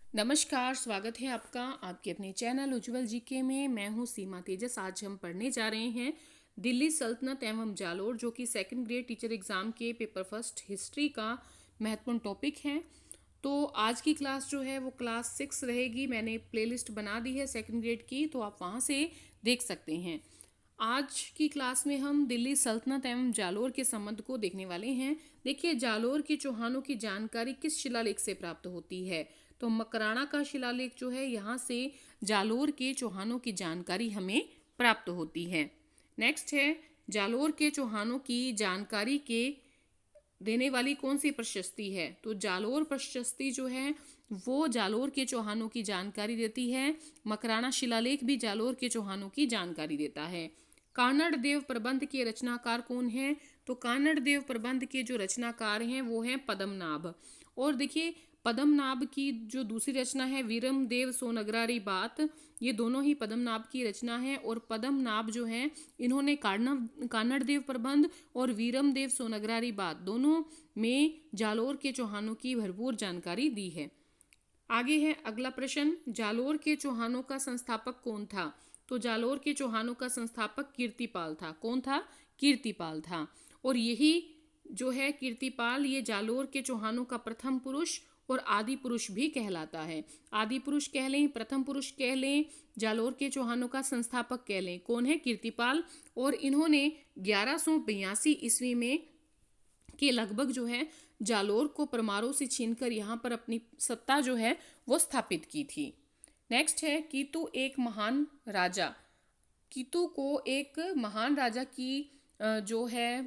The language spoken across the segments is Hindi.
नमस्कार, स्वागत है आपका आपके अपने चैनल उज्ज्वल जीके में। मैं हूं सीमा तेजस। आज हम पढ़ने जा रहे हैं दिल्ली सल्तनत एवं जालोर, जो कि सेकंड ग्रेड टीचर एग्जाम के पेपर फर्स्ट हिस्ट्री का महत्वपूर्ण टॉपिक है। तो आज की क्लास जो है वो क्लास 6 रहेगी। मैंने प्लेलिस्ट बना दी है सेकंड ग्रेड की, तो आप वहां से देख सकते हैं। आज की क्लास में हम दिल्ली सल्तनत एवं जालोर के संबंध को देखने वाले हैं। देखिए, जालोर के चौहानों की जानकारी किस शिलालेख से प्राप्त होती है? तो मकराना का शिलालेख जो है, यहाँ से जालोर के चौहानों की जानकारी हमें प्राप्त होती है। नेक्स्ट है, जालोर के चौहानों की जानकारी के देने वाली कौन सी प्रशस्ति है? तो जालोर प्रशस्ति जो है वो जालोर के चौहानों की जानकारी देती है। मकराना शिलालेख भी जालोर के चौहानों की जानकारी देता है। कानड़ देव प्रबंध के रचनाकार कौन है? तो कानड़ देव प्रबंध के जो रचनाकार हैं वो हैं पद्मनाभ। और देखिए, पद्मनाभ की जो दूसरी रचना है वीरम देव सोनगरारी बात, ये दोनों ही पद्मनाभ की रचना है। और पद्मनाभ जो हैं, इन्होंने कानड़ देव प्रबंध और वीरम देव सोनगरारी बात दोनों में जालोर के चौहानों की भरपूर जानकारी दी है। आगे है अगला प्रश्न, जालोर के चौहानों का संस्थापक कौन था? तो जालोर के चौहानों का संस्थापक कीर्तिपाल था। कौन था? कीर्तिपाल था। और यही जो है कीर्तिपाल, ये जालोर के चौहानों का प्रथम पुरुष और आदि पुरुष भी कहलाता है। आदि पुरुष कह लें, प्रथम पुरुष कह लें, जालोर के चौहानों का संस्थापक कह लें। कौन है? कीर्तिपाल। और इन्होंने 1182 ईस्वी में के लगभग जो है जालोर को परमारों से छीनकर यहाँ पर अपनी सत्ता जो है वो स्थापित की थी। नेक्स्ट है, कीतु एक महान राजा। कीतु को एक महान राजा की जो है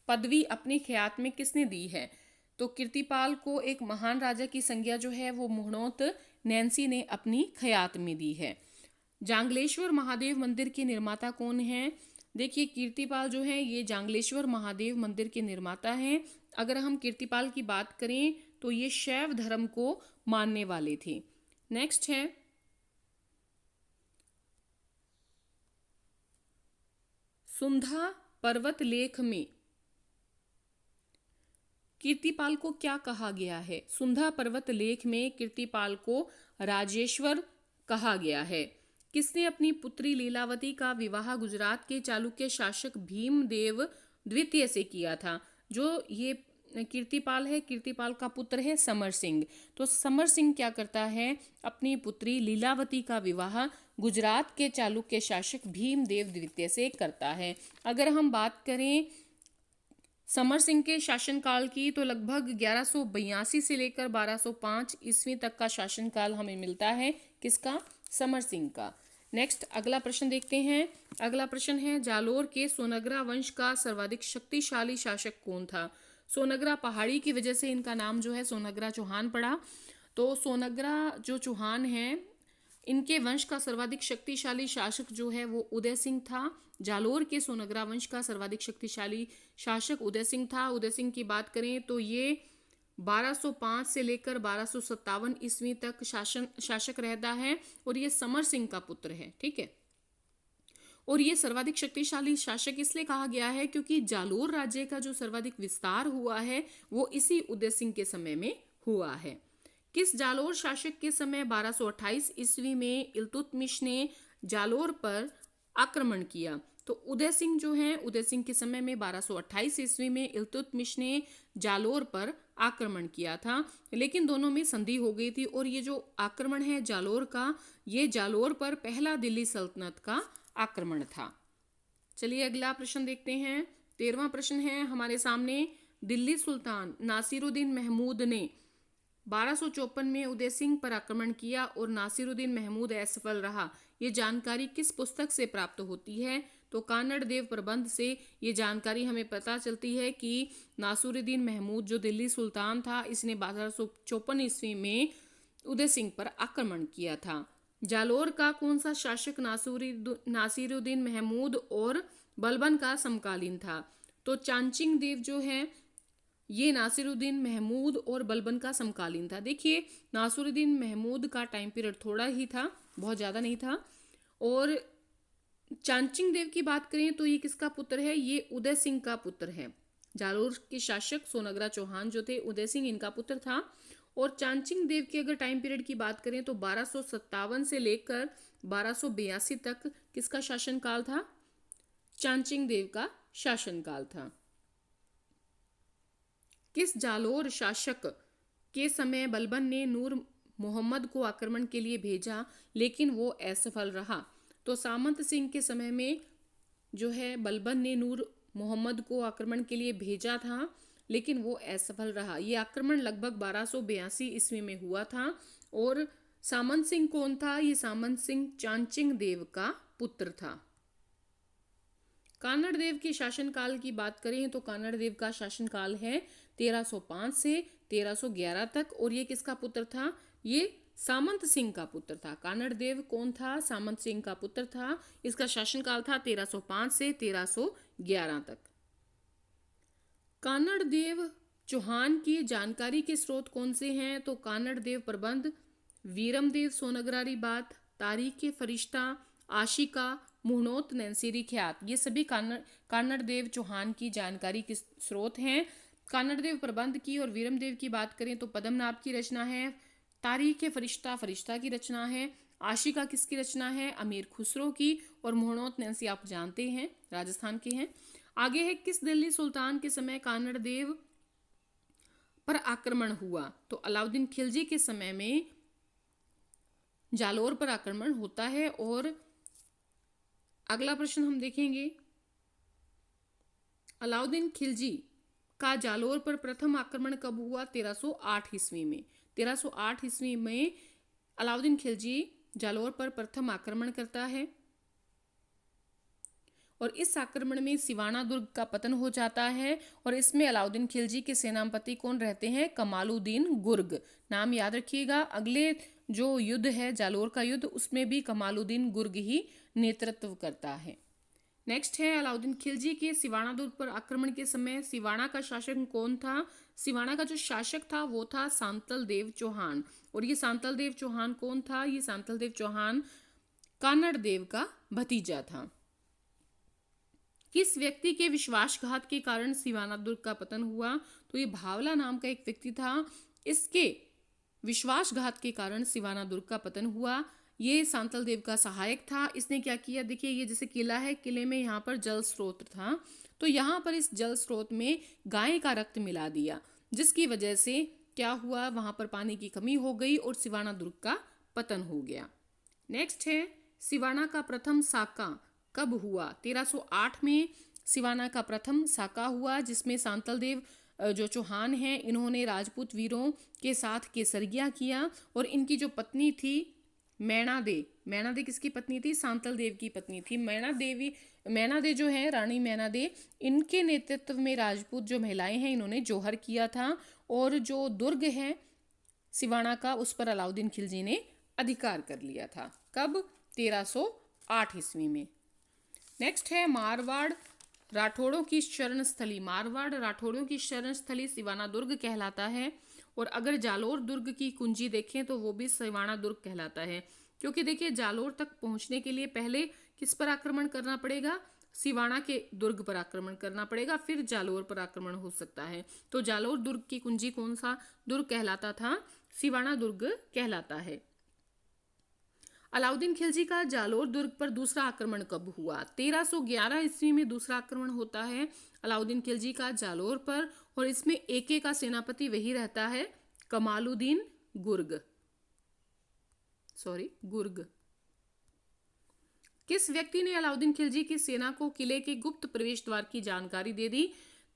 पदवी अपनी ख्यात में किसने दी है? तो कीर्तिपाल को एक महान राजा की संज्ञा जो है वो मुहणोत नैन्सी ने अपनी ख्यात में दी है। जांगलेश्वर महादेव मंदिर के निर्माता कौन है? देखिए, कीर्तिपाल जो है ये जांगलेश्वर महादेव मंदिर के निर्माता हैं। अगर हम कीर्तिपाल की बात करें तो ये शैव धर्म को मानने वाले थे। नेक्स्ट है, सुंधा पर्वत लेख में कीर्तिपाल को क्या कहा गया है? सुंधा पर्वत लेख में कीर्तिपाल को राजेश्वर कहा गया है। किसने अपनी पुत्री लीलावती का विवाह गुजरात के चालुक्य शासक भीमदेव द्वितीय से किया था? जो ये कीर्तिपाल है, कीर्तिपाल का पुत्र है समर सिंह। तो समर सिंह क्या करता है? अपनी पुत्री लीलावती का विवाह गुजरात के चालुक्य शासक भीमदेव द्वितीय से करता है। अगर हम बात करें समर सिंह के शासनकाल की, तो लगभग 1182 से लेकर 1205 ईस्वी तक का शासनकाल हमें मिलता है। किसका? समर सिंह का। नेक्स्ट अगला प्रश्न देखते हैं। अगला प्रश्न है, जालोर के सोनगरा वंश का सर्वाधिक शक्तिशाली शासक कौन था? सोनगरा पहाड़ी की वजह से इनका नाम जो है सोनगरा चौहान पड़ा। तो सोनगरा जो चौहान हैं, इनके वंश का सर्वाधिक शक्तिशाली शासक जो है वो उदय सिंह था। जालोर के सोनगरा वंश का सर्वाधिक शक्तिशाली शासक उदय सिंह था। उदय सिंह की बात करें तो ये 1205 से लेकर 1257 ईस्वी तक शासक रहता है। और ये समर सिंह का पुत्र है। ठीक है। और ये सर्वाधिक शक्तिशाली शासक इसलिए कहा गया है क्योंकि जालोर राज्य का जो सर्वाधिक विस्तार हुआ है वो इसी उदय सिंह के समय में हुआ है। किस जालोर शासक के समय 1228 ईस्वी में इल्तुतमिश ने जालोर पर आक्रमण किया? तो उदय सिंह जो हैं, उदय सिंह के समय में 1228 ईस्वी में इल्तुतमिश ने जालोर पर आक्रमण किया था। लेकिन दोनों में संधि हो गई थी। और ये जो आक्रमण है जालोर का, ये जालोर पर पहला दिल्ली सल्तनत का आक्रमण था। चलिए अगला प्रश्न देखते हैं। 13वां प्रश्न है हमारे सामने, दिल्ली सुल्तान नासिरुद्दीन महमूद ने 1254 में उदय सिंह पर आक्रमण किया और नासिरुद्दीन महमूद असफल रहा। ये जानकारी किस पुस्तक से प्राप्त होती है? तो कानड़ देव प्रबंध से ये जानकारी हमें पता चलती है कि नासिरुद्दीन महमूद जो दिल्ली सुल्तान था, इसने 1254 ईस्वी में उदय सिंह पर आक्रमण किया था। जालोर का कौन सा शासक नासिरुद्दीन महमूद और बलबन का समकालीन था? तो चांचिंग देव जो है ये नासिरुद्दीन महमूद और बलबन का समकालीन था। देखिए, नासिरुद्दीन महमूद का टाइम पीरियड थोड़ा ही था, बहुत ज़्यादा नहीं था। और चांचिंग देव की बात करें तो ये किसका पुत्र है? ये उदय सिंह का पुत्र है। जालोर के शासक सोनगरा चौहान जो थे, उदय सिंह इनका पुत्र था। और चांचिंग देव की अगर टाइम पीरियड की बात करें तो 1257 से लेकर 1282 तक किसका शासनकाल था? चांचिंग देव का शासनकाल था। किस जालोर शासक के समय बलबन ने नूर मोहम्मद को आक्रमण के लिए भेजा लेकिन वो असफल रहा? तो सामंत सिंह के समय में जो है बलबन ने नूर मोहम्मद को आक्रमण के लिए भेजा था लेकिन वो असफल रहा। ये आक्रमण लगभग 1282 ईस्वी में हुआ था। और सामंत सिंह कौन था? ये सामंत सिंह चांचिंग देव का पुत्र था। कानड़ देव के शासनकाल की बात करें तो कानड़ देव का शासनकाल है 1305 से 1311 तक। और ये किसका पुत्र था? ये सामंत सिंह का पुत्र था। कानड़ देव कौन था? सामंत सिंह का पुत्र था। इसका शासनकाल था 1305 से 1311 तक। कानड़ देव चौहान की जानकारी के स्रोत कौन से हैं? तो कानड़ देव प्रबंध, वीरम देव सोनगरारी बात, तारीख फरिश्ता, आशिका, मुहनोत नैंसीरी ख्यात, ये सभी कानड़ देव चौहान की जानकारी के स्रोत हैं। कानड़ देव प्रबंध की और वीरम देव की बात करें तो पद्मनाभ की रचना है। तारीख फरिश्ता फरिश्ता की रचना है। आशिका किसकी रचना है? अमीर खुसरो की। और मुहनोत नैंसी आप जानते हैं राजस्थान के हैं। आगे है किस दिल्ली सुल्तान के समय कानड़ देव पर आक्रमण हुआ? तो अलाउद्दीन खिलजी के समय में जालोर पर आक्रमण होता है। और अगला प्रश्न हम देखेंगे, अलाउद्दीन खिलजी का जालोर पर प्रथम आक्रमण कब हुआ? 1308 ईस्वी में। 1308 ईस्वी में अलाउद्दीन खिलजी जालोर पर प्रथम आक्रमण करता है और इस आक्रमण में सिवाना दुर्ग का पतन हो जाता है। और इसमें अलाउद्दीन खिलजी के सेनापति कौन रहते हैं? कमालुद्दीन गुर्ग। नाम याद रखिएगा। अगले जो युद्ध है जालोर का युद्ध, उसमें भी कमालुद्दीन गुर्ग ही नेतृत्व करता है। नेक्स्ट है अलाउद्दीन खिलजी के सिवाना दुर्ग पर आक्रमण के समय सिवाना का शासक कौन था? सिवाना का जो शासक था वो था सांतल देव चौहान। और ये सांतल देव चौहान कौन था? ये सांतल देव चौहान कानड़ देव का भतीजा था। किस व्यक्ति के विश्वासघात के कारण सिवाना दुर्ग का पतन हुआ? तो ये भावला नाम का एक व्यक्ति था। इसके विश्वासघात के कारण सिवाना दुर्ग का पतन हुआ। ये सांतल देव का सहायक था। इसने क्या किया? देखिए ये जैसे किला है, किले में यहाँ पर जल स्रोत था, तो यहाँ पर इस जल स्रोत में गाय का रक्त मिला दिया, जिसकी वजह से क्या हुआ? वहां पर पानी की कमी हो गई और सिवाना दुर्ग का पतन हो गया। नेक्स्ट है सिवाना का प्रथम साका कब हुआ? 1308 में सिवाना का प्रथम साका हुआ, जिसमें सांतल देव जो चौहान हैं इन्होंने राजपूत वीरों के साथ केसरिया किया। और इनकी जो पत्नी थी मैना दे किसकी पत्नी थी? सांतल देव की पत्नी थी। मैना दे जो है रानी मैना दे, इनके नेतृत्व में राजपूत जो महिलाएं हैं इन्होंने जोहर किया था। और जो दुर्ग है सिवाना का, उस पर अलाउद्दीन खिलजी ने अधिकार कर लिया था। कब? 1308 ईस्वी में। नेक्स्ट है मारवाड़ राठौड़ों की शरण स्थली। मारवाड़ राठौड़ों की शरण स्थली सिवाना दुर्ग कहलाता है। और अगर जालोर दुर्ग की कुंजी देखें तो वो भी सिवाना दुर्ग कहलाता है, क्योंकि देखिए जालोर तक पहुंचने के लिए पहले किस पर आक्रमण करना पड़ेगा? सिवाना के दुर्ग पर आक्रमण करना पड़ेगा, फिर जालोर पर आक्रमण हो सकता है। तो जालोर दुर्ग की कुंजी कौन सा दुर्ग कहलाता था? सिवाना दुर्ग कहलाता है। अलाउद्दीन खिलजी का जालोर दुर्ग पर दूसरा आक्रमण कब हुआ? 1311 ईस्वी में दूसरा आक्रमण होता है अलाउद्दीन खिलजी का जालोर पर। और इसमें एके का सेनापति वही रहता है कमालुद्दीन गुर्ग। किस व्यक्ति ने अलाउद्दीन खिलजी की सेना को किले के गुप्त प्रवेश द्वार की जानकारी दे दी?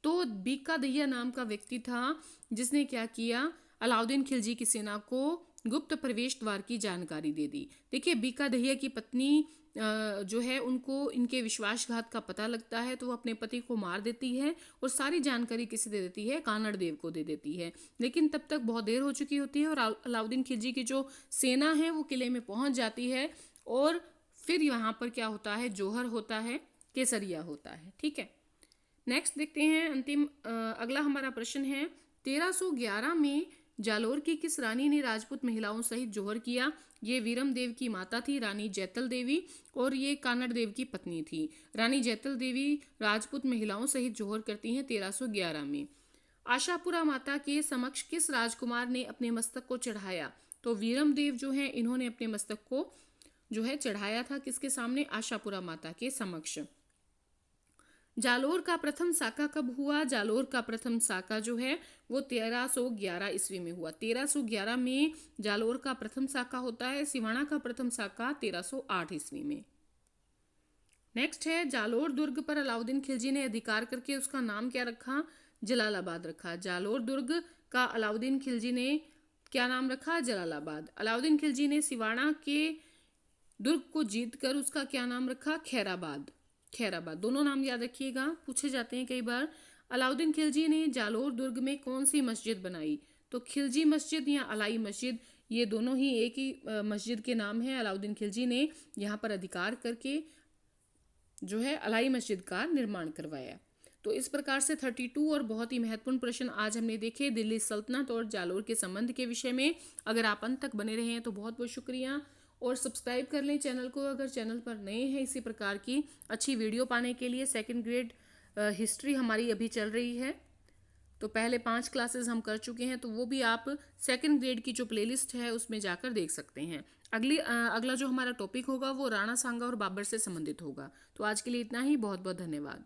तो बीका दहिया नाम का व्यक्ति था, जिसने क्या किया? अलाउद्दीन खिलजी की सेना को गुप्त प्रवेश द्वार की जानकारी दे दी। देखिए बीका दहिया की पत्नी जो है उनको इनके विश्वासघात का पता लगता है, तो वो अपने पति को मार देती है और सारी जानकारी किसे दे देती है? कानड़ देव को दे देती है। लेकिन तब तक बहुत देर हो चुकी होती है और अलाउद्दीन खिलजी की जो सेना है वो किले में पहुंच जाती है। और फिर यहाँ पर क्या होता है? जोहर होता है, केसरिया होता है। ठीक है, नेक्स्ट देखते हैं अंतिम अगला हमारा प्रश्न है 1311 में जालोर की किस रानी ने राजपूत महिलाओं सहित जोहर किया? ये वीरम देव की माता थी रानी जैतल देवी, और ये कानड़ देव की पत्नी थी। रानी जैतल देवी राजपूत महिलाओं सहित जोहर करती हैं 1311 में। आशापुरा माता के समक्ष किस राजकुमार ने अपने मस्तक को चढ़ाया? तो वीरमदेव जो है इन्होंने अपने मस्तक को जो है चढ़ाया था किसके सामने? आशापुरा माता के समक्ष। जालोर का प्रथम साका कब हुआ? जालोर का प्रथम साका जो है वो 1311 ईस्वी में हुआ। 1311 में जालोर का प्रथम साका होता है। सिवाना का प्रथम साका 1308 ईस्वी में। नेक्स्ट है, जालोर दुर्ग पर अलाउद्दीन खिलजी ने अधिकार करके उसका नाम क्या रखा? जलालाबाद रखा। जालोर दुर्ग का अलाउद्दीन खिलजी ने क्या नाम रखा? जलालाबाद। अलाउद्दीन खिलजी ने सिवाना के दुर्ग को जीतकर उसका क्या नाम रखा? खैराबाद। खैराबाद, दोनों नाम याद रखिएगा, पूछे जाते हैं कई बार। अलाउद्दीन खिलजी ने जालोर दुर्ग में कौन सी मस्जिद बनाई? तो खिलजी मस्जिद या अलाई मस्जिद, ये दोनों ही एक ही मस्जिद के नाम है। अलाउद्दीन खिलजी ने यहाँ पर अधिकार करके जो है अलाई मस्जिद का निर्माण करवाया। तो इस प्रकार से 32 और बहुत ही महत्वपूर्ण प्रश्न आज हमने देखे दिल्ली सल्तनत और जालोर के संबंध के विषय में। अगर आप अंत तक बने रहे हैं तो बहुत बहुत शुक्रिया, और सब्सक्राइब कर लें चैनल को अगर चैनल पर नए हैं। इसी प्रकार की अच्छी वीडियो पाने के लिए सेकंड ग्रेड हिस्ट्री हमारी अभी चल रही है। तो पहले 5 क्लासेस हम कर चुके हैं, तो वो भी आप सेकंड ग्रेड की जो प्लेलिस्ट है उसमें जाकर देख सकते हैं। अगला जो हमारा टॉपिक होगा वो राणा सांगा और बाबर से संबंधित होगा। तो आज के लिए इतना ही, बहुत बहुत धन्यवाद।